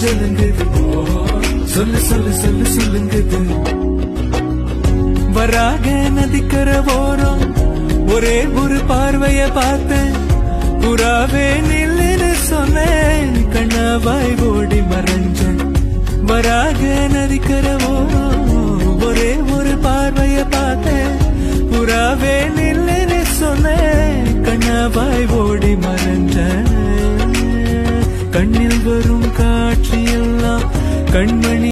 ஜலுங்குது சொல்லு சொல்லு சொல்லு சொல்லுங்குது. வராக நதிக்கர ஓரம் ஒரே ஒரு பார்வைய பார்த்தேன், புறாவே நில்லுன்னு சொன்னேன், கண்ணாவாய் ஓடி மறைஞ்சேன். வராக நதிக்கர ஓரம் ஒரே ஒரு பார்வைய பார்த்தேன், புறாவே நில்லுன்னு சொன்னேன், கண்ணாவாய் ஓடி மறைஞ்சேன். கண்ணில் வரும் காட்சியெல்லாம் கண்மணி